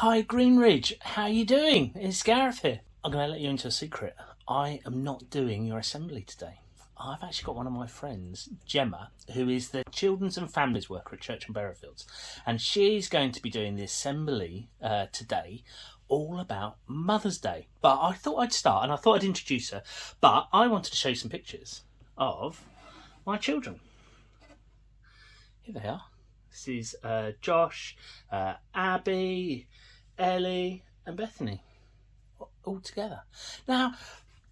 Hi Greenridge, how you doing? It's Gareth here. I'm going to let you into a secret. I am not doing your assembly today. I've actually got one of my friends, Gemma, who is the Children's and Families worker at Church and Berryfields, and she's going to be doing the assembly today, all about Mother's Day. But I thought I'd start, and I thought I'd introduce her, but I wanted to show you some pictures of my children. Here they are. This is Josh, Abby, Ellie and Bethany, all together. Now,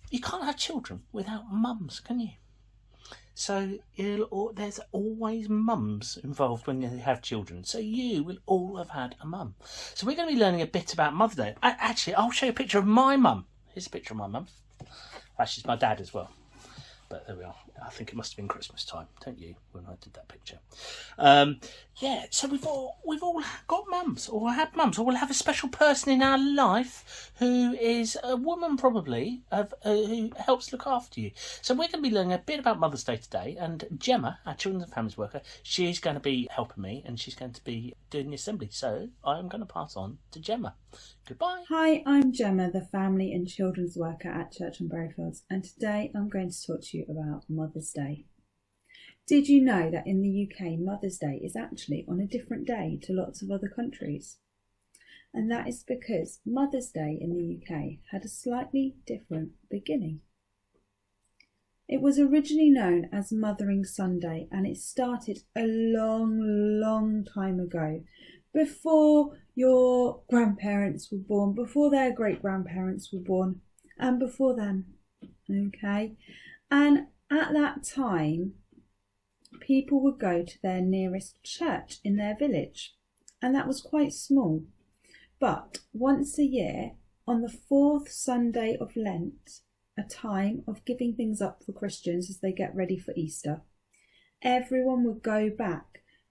you can't have children without mums, can you? So there's always mums involved when you have children. So you will all have had a mum. So we're going to be learning a bit about Mother's Day. Actually, I'll show you a picture of my mum. Here's a picture of my mum. Actually, it's my dad as well. But there we are. I think it must have been Christmas time, don't you, when I did that picture? So we've all got mums, or had mums, or we'll have a special person in our life who is a woman probably, who helps look after you. So we're going to be learning a bit about Mother's Day today, and Gemma, our Children's and Families worker, she's going to be helping me, and she's going to be doing the assembly. So I'm going to pass on to Gemma. Goodbye. Hi, I'm Gemma, the Family and Children's worker at Church and Berryfields, and today I'm going to talk to you about Mother's Day. Did you know that in the UK, Mother's Day is actually on a different day to lots of other countries? And that is because Mother's Day in the UK had a slightly different beginning. It was originally known as Mothering Sunday, and it started a long time ago, before your grandparents were born, before their great-grandparents were born, and before them, okay? And at that time, people would go to their nearest church in their village, and that was quite small. But once a year, on the fourth Sunday of Lent, a time of giving things up for Christians as they get ready for Easter, everyone would go back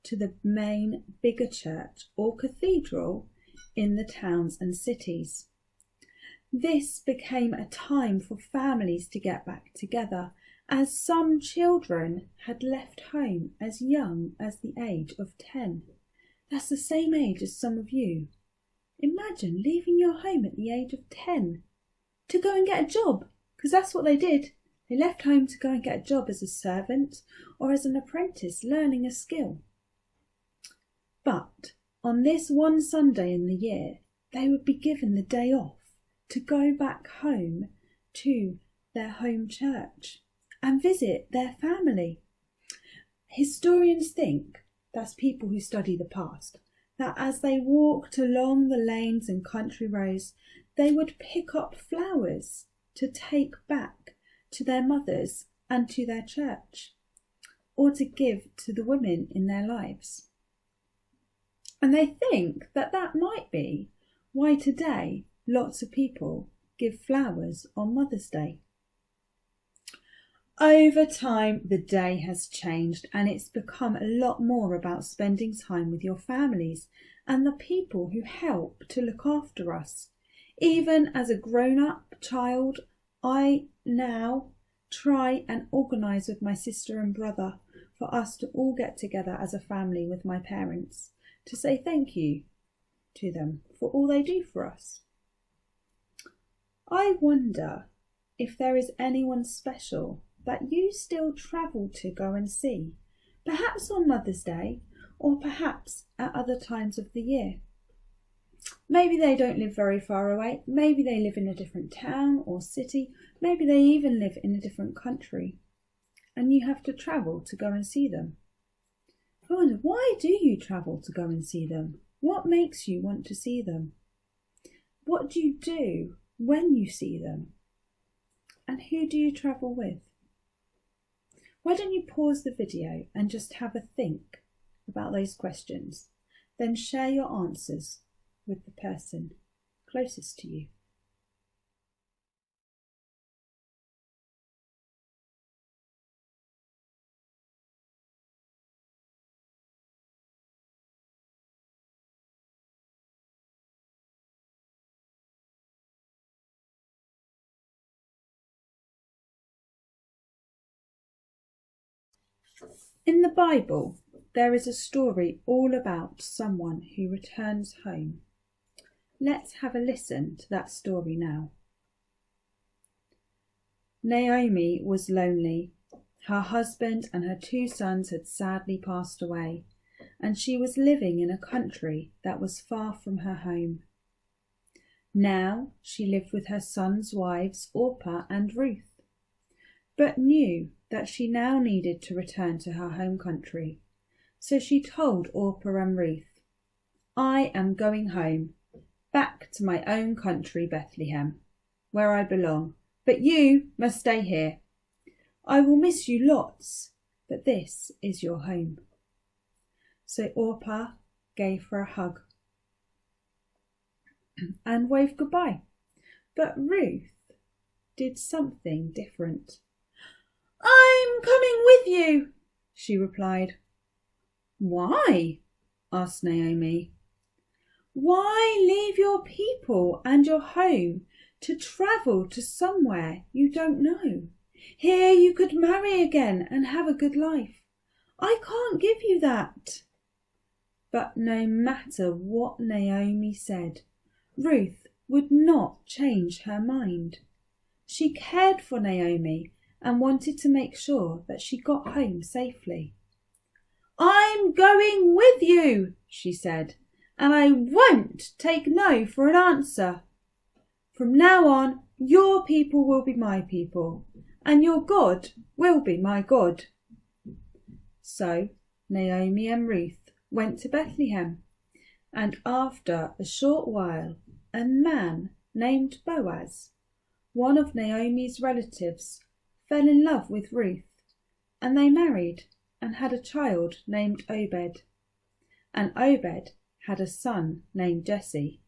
to the main bigger church or cathedral in the towns and cities. This became a time for families to get back together, as some children had left home as young as the age of 10. That's the same age as some of you. Imagine leaving your home at the age of 10 to go and get a job, because that's what they did. They left home to go and get a job as a servant or as an apprentice, learning a skill. But on this one Sunday in the year, they would be given the day off to go back home to their home church and visit their family. Historians think, that's people who study the past, that as they walked along the lanes and country roads, they would pick up flowers to take back to their mothers and to their church, or to give to the women in their lives. And they think that that might be why today lots of people give flowers on Mother's Day. Over time, the day has changed, and it's become a lot more about spending time with your families and the people who help to look after us. Even as a grown-up child, I now try and organise with my sister and brother for us to all get together as a family with my parents to say thank you to them for all they do for us. I wonder if there is anyone special that you still travel to go and see, perhaps on Mother's Day or perhaps at other times of the year. Maybe they don't live very far away, maybe they live in a different town or city, maybe they even live in a different country, and you have to travel to go and see them. I wonder, why do you travel to go and see them? What makes you want to see them? What do you do when you see them? And who do you travel with? Why don't you pause the video and just have a think about those questions, then share your answers with the person closest to you. In the Bible, there is a story all about someone who returns home. Let's have a listen to that story now. Naomi was lonely. Her husband and her 2 sons had sadly passed away, and she was living in a country that was far from her home. Now she lived with her sons' wives, Orpah and Ruth, but knew that she now needed to return to her home country. So she told Orpah and Ruth, "I am going home, back to my own country, Bethlehem, where I belong, but you must stay here. I will miss you lots, but this is your home." So Orpah gave her a hug and waved goodbye, but Ruth did something different. "I'm coming with you," she replied. "Why?" asked Naomi. "Why leave your people and your home to travel to somewhere you don't know? Here you could marry again and have a good life. I can't give you that." But no matter what Naomi said, Ruth would not change her mind. She cared for Naomi and wanted to make sure that she got home safely. "I'm going with you," she said, "and I won't take no for an answer. From now on, your people will be my people, and your God will be my God." So Naomi and Ruth went to Bethlehem, and after a short while, a man named Boaz, one of Naomi's relatives, fell in love with Ruth, and they married and had a child named Obed. And Obed had a son named Jesse,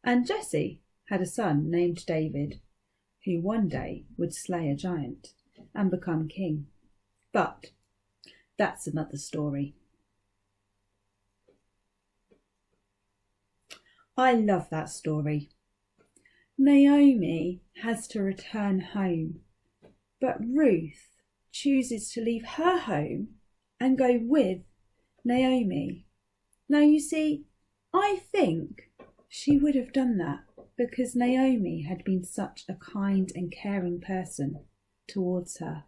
and Jesse had a son named David, who one day would slay a giant and become king. But that's another story. I love that story. Naomi has to return home, but Ruth chooses to leave her home and go with Naomi. Now you see, I think she would have done that because Naomi had been such a kind and caring person towards her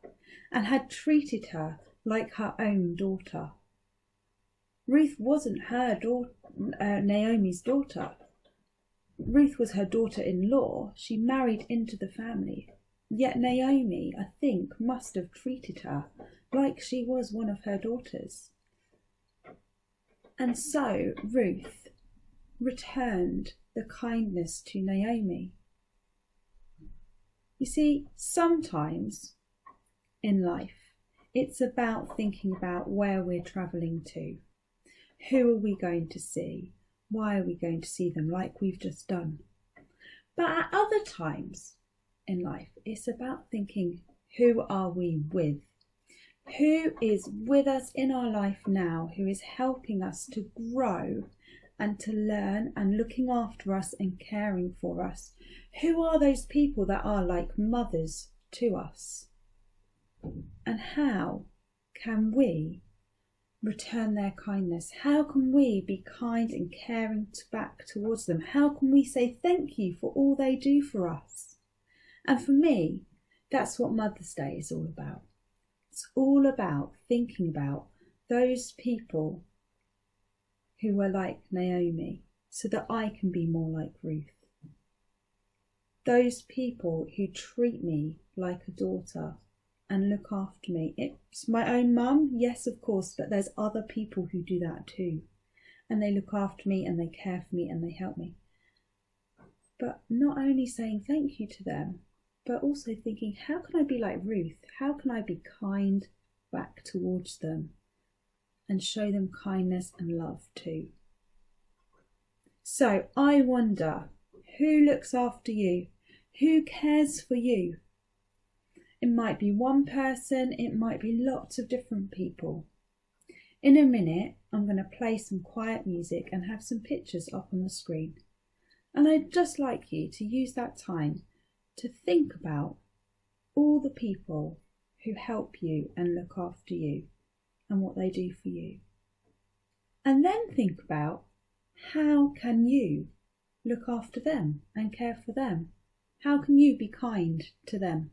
and had treated her like her own daughter. Ruth wasn't Naomi's daughter. Ruth was her daughter-in-law. She married into the family. Yet Naomi, I think, must have treated her like she was one of her daughters. And so Ruth returned the kindness to Naomi. You see, sometimes in life, it's about thinking about where we're travelling to. Who are we going to see? Why are we going to see them, like we've just done? But at other times in life, it's about thinking, who are we with? Who is with us in our life now, who is helping us to grow and to learn and looking after us and caring for us? Who are those people that are like mothers to us? And how can we return their kindness? How can we be kind and caring back towards them? How can we say thank you for all they do for us? And for me, that's what Mother's Day is all about. It's all about thinking about those people who were like Naomi so that I can be more like Ruth. Those people who treat me like a daughter and look after me. It's my own mum, yes, of course, but there's other people who do that too. And they look after me and they care for me and they help me. But not only saying thank you to them, but also thinking, how can I be like Ruth? How can I be kind back towards them and show them kindness and love too? So I wonder, who looks after you? Who cares for you? It might be one person, it might be lots of different people. In a minute, I'm going to play some quiet music and have some pictures up on the screen. And I'd just like you to use that time to think about all the people who help you and look after you and what they do for you. And then think about, how can you look after them and care for them? How can you be kind to them?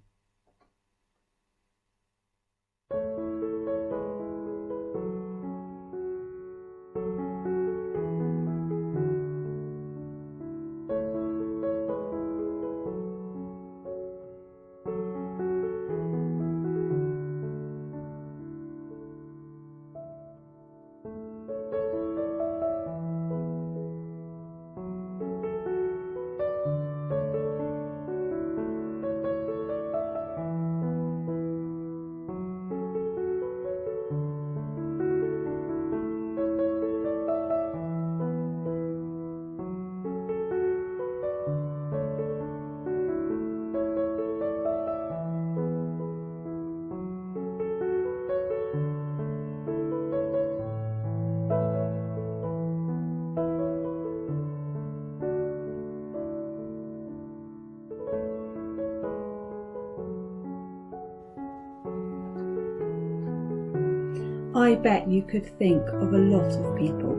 I bet you could think of a lot of people.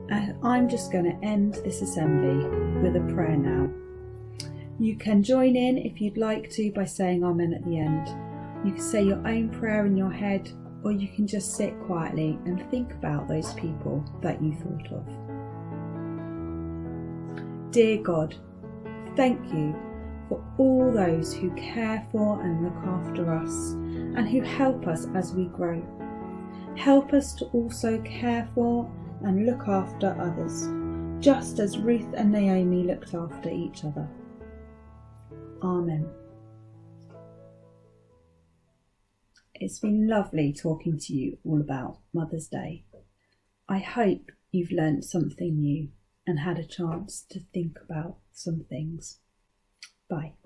And I'm just going to end this assembly with a prayer now. You can join in if you'd like to by saying Amen at the end. You can say your own prayer in your head, or you can just sit quietly and think about those people that you thought of. Dear God, thank you for all those who care for and look after us and who help us as we grow. Help us to also care for and look after others, just as Ruth and Naomi looked after each other. Amen. It's been lovely talking to you all about Mother's Day. I hope you've learnt something new and had a chance to think about some things. Bye.